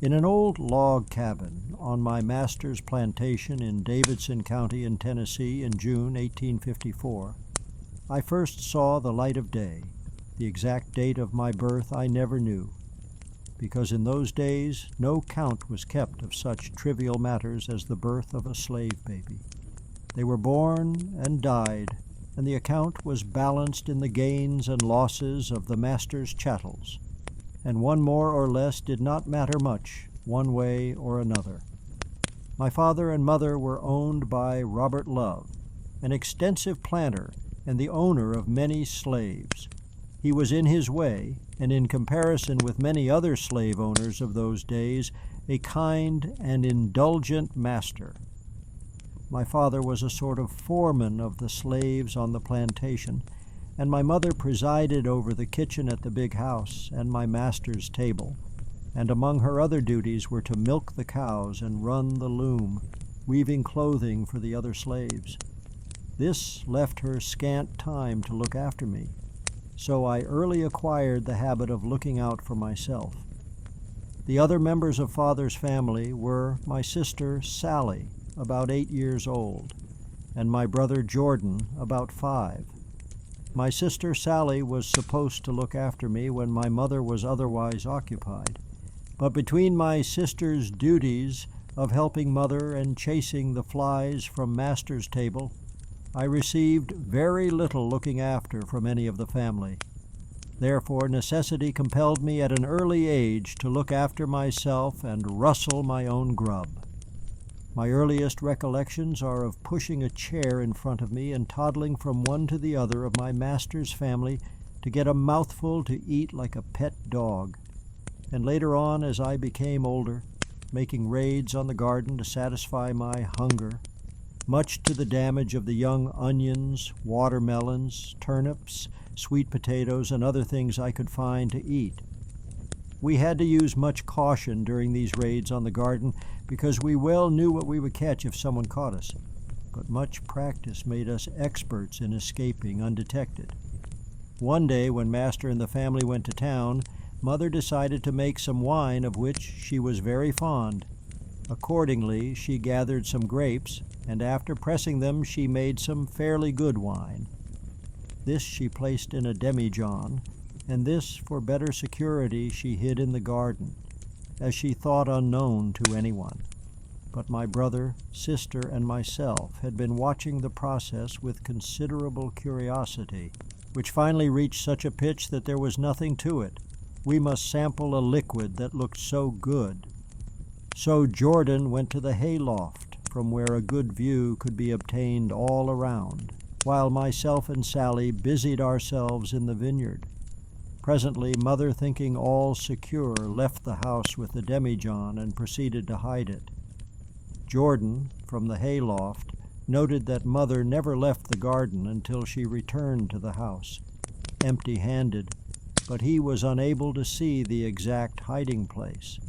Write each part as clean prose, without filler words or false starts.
In an old log cabin on my master's plantation in Davidson County in Tennessee in June 1854, I first saw the light of day. The exact date of my birth I never knew, because in those days no count was kept of such trivial matters as the birth of a slave baby. They were born and died, and the account was balanced in the gains and losses of the master's chattels, and one more or less did not matter much, one way or another. My father and mother were owned by Robert Love, an extensive planter and the owner of many slaves. He was in his way, and in comparison with many other slave owners of those days, a kind and indulgent master. My father was a sort of foreman of the slaves on the plantation, and my mother presided over the kitchen at the big house and my master's table, and among her other duties were to milk the cows and run the loom, weaving clothing for the other slaves. This left her scant time to look after me, so I early acquired the habit of looking out for myself. The other members of Father's family were my sister Sally, about 8 years old, and my brother Jordan, about 5. My sister Sally was supposed to look after me when my mother was otherwise occupied, but between my sister's duties of helping mother and chasing the flies from master's table, I received very little looking after from any of the family. Therefore, necessity compelled me at an early age to look after myself and rustle my own grub. My earliest recollections are of pushing a chair in front of me and toddling from one to the other of my master's family to get a mouthful to eat like a pet dog, and later on, as I became older, making raids on the garden to satisfy my hunger, much to the damage of the young onions, watermelons, turnips, sweet potatoes, and other things I could find to eat. We had to use much caution during these raids on the garden because we well knew what we would catch if someone caught us, but much practice made us experts in escaping undetected. One day when Master and the family went to town, Mother decided to make some wine of which she was very fond. Accordingly, she gathered some grapes, and after pressing them she made some fairly good wine. This she placed in a demijohn, and this, for better security, she hid in the garden, as she thought unknown to anyone. But my brother, sister, and myself had been watching the process with considerable curiosity, which finally reached such a pitch that there was nothing to it. We must sample a liquid that looked so good. So Jordan went to the hayloft, from where a good view could be obtained all around, while myself and Sally busied ourselves in the vineyard. Presently, Mother, thinking all secure, left the house with the demijohn and proceeded to hide it. Jordan, from the hayloft, noted that Mother never left the garden until she returned to the house, empty-handed, but he was unable to see the exact hiding place.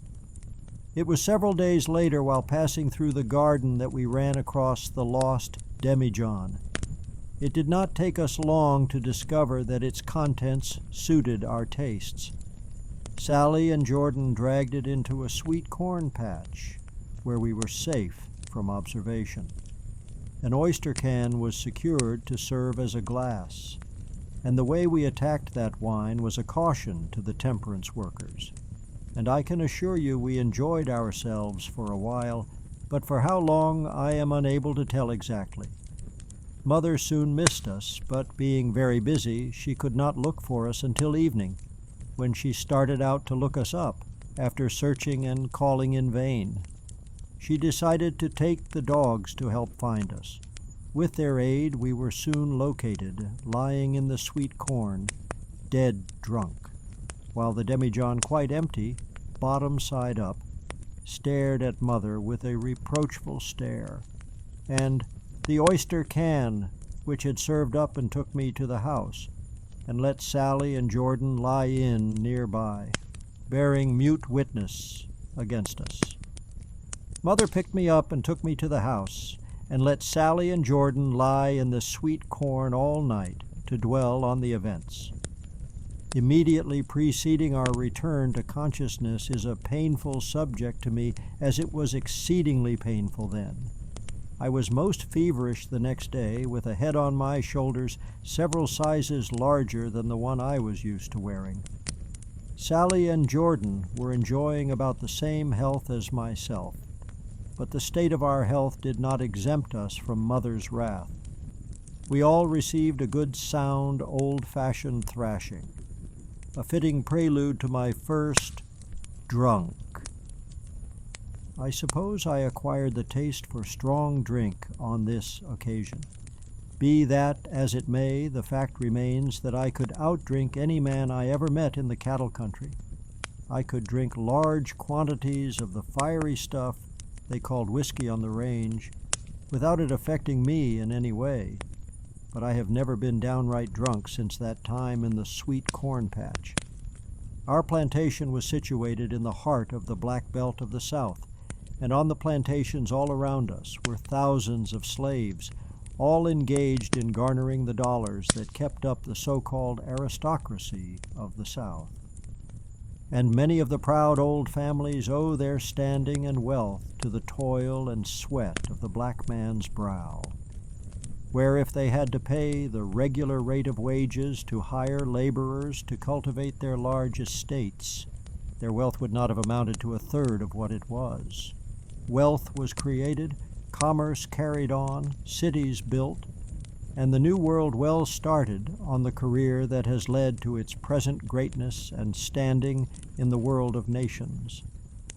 It was several days later, while passing through the garden, that we ran across the lost demijohn. It did not take us long to discover that its contents suited our tastes. Sally and Jordan dragged it into a sweet corn patch, where we were safe from observation. An oyster can was secured to serve as a glass, and the way we attacked that wine was a caution to the temperance workers. And I can assure you we enjoyed ourselves for a while, but for how long I am unable to tell exactly. Mother soon missed us, but being very busy, she could not look for us until evening, when she started out to look us up, after searching and calling in vain. She decided to take the dogs to help find us. With their aid, we were soon located, lying in the sweet corn, dead drunk, while the demijohn, quite empty, bottom side up, stared at Mother with a reproachful stare, and the oyster can, which had served up and took me to the house, and let Sally and Jordan lie in nearby, bearing mute witness against us. Mother picked me up and took me to the house, and let Sally and Jordan lie in the sweet corn all night to dwell on the events. Immediately preceding our return to consciousness is a painful subject to me, as it was exceedingly painful then. I was most feverish the next day, with a head on my shoulders several sizes larger than the one I was used to wearing. Sally and Jordan were enjoying about the same health as myself, but the state of our health did not exempt us from Mother's wrath. We all received a good sound, old-fashioned thrashing, a fitting prelude to my first drunk. I suppose I acquired the taste for strong drink on this occasion. Be that as it may, the fact remains that I could outdrink any man I ever met in the cattle country. I could drink large quantities of the fiery stuff they called whiskey on the range without it affecting me in any way, but I have never been downright drunk since that time in the sweet corn patch. Our plantation was situated in the heart of the Black Belt of the South, and on the plantations all around us were thousands of slaves, all engaged in garnering the dollars that kept up the so-called aristocracy of the South. And many of the proud old families owe their standing and wealth to the toil and sweat of the black man's brow, where if they had to pay the regular rate of wages to hire laborers to cultivate their large estates, their wealth would not have amounted to a third of what it was. Wealth was created, commerce carried on, cities built, and the New World well started on the career that has led to its present greatness and standing in the world of nations.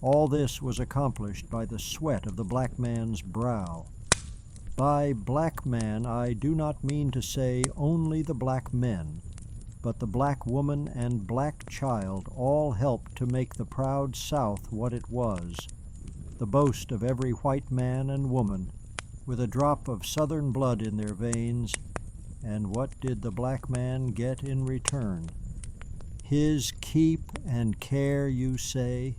All this was accomplished by the sweat of the black man's brow. By black man I do not mean to say only the black men, but the black woman and black child all helped to make the proud South what it was, the boast of every white man and woman, with a drop of Southern blood in their veins. And what did the black man get in return? His keep and care, you say?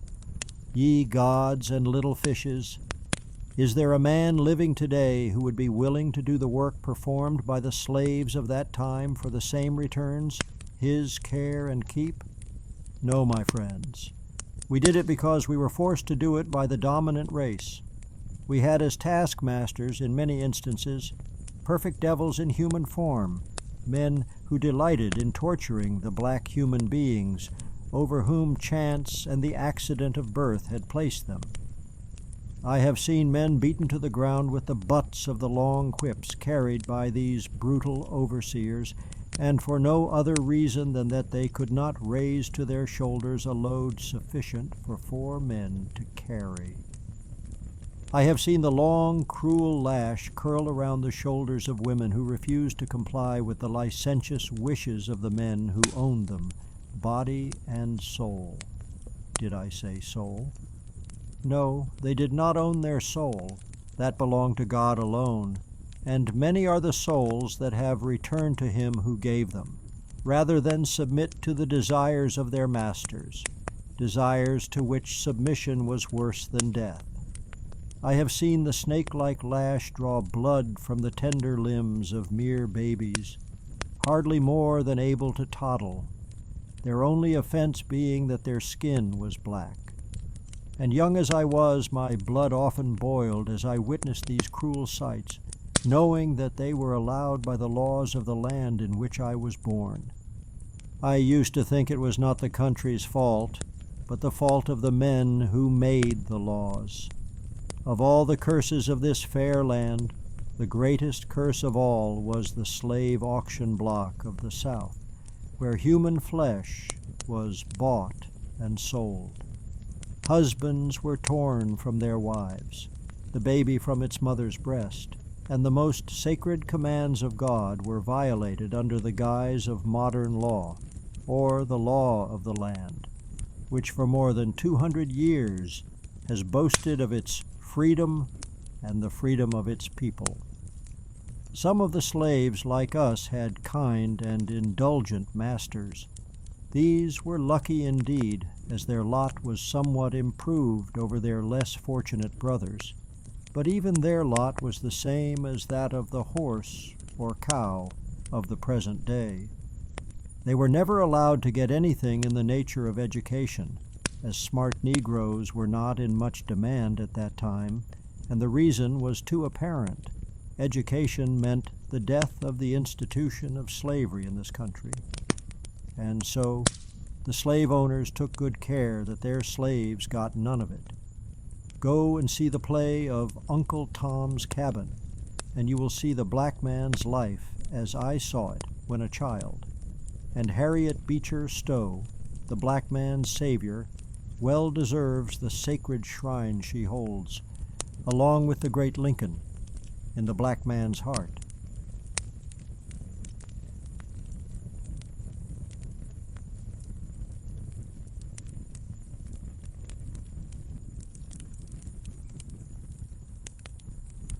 Ye gods and little fishes, is there a man living today who would be willing to do the work performed by the slaves of that time for the same returns, his care and keep? No, my friends. We did it because we were forced to do it by the dominant race. We had as taskmasters, in many instances, perfect devils in human form, men who delighted in torturing the black human beings over whom chance and the accident of birth had placed them. I have seen men beaten to the ground with the butts of the long whips carried by these brutal overseers, and for no other reason than that they could not raise to their shoulders a load sufficient for 4 men to carry. I have seen the long, cruel lash curl around the shoulders of women who refused to comply with the licentious wishes of the men who owned them, body and soul. Did I say soul? No, they did not own their soul. That belonged to God alone, and many are the souls that have returned to Him who gave them, rather than submit to the desires of their masters, desires to which submission was worse than death. I have seen the snake-like lash draw blood from the tender limbs of mere babies, hardly more than able to toddle, their only offense being that their skin was black. And young as I was, my blood often boiled as I witnessed these cruel sights, knowing that they were allowed by the laws of the land in which I was born. I used to think it was not the country's fault, but the fault of the men who made the laws. Of all the curses of this fair land, the greatest curse of all was the slave auction block of the South, where human flesh was bought and sold. Husbands were torn from their wives, the baby from its mother's breast, and the most sacred commands of God were violated under the guise of modern law, or the law of the land, which for more than 200 years has boasted of its freedom and the freedom of its people. Some of the slaves, like us, had kind and indulgent masters. These were lucky indeed, as their lot was somewhat improved over their less fortunate brothers. But even their lot was the same as that of the horse or cow of the present day. They were never allowed to get anything in the nature of education, as smart negroes were not in much demand at that time, and the reason was too apparent. Education meant the death of the institution of slavery in this country. And so the slave owners took good care that their slaves got none of it. Go and see the play of Uncle Tom's Cabin, and you will see the black man's life as I saw it when a child. And Harriet Beecher Stowe, the black man's savior, well deserves the sacred shrine she holds, along with the great Lincoln, in the black man's heart.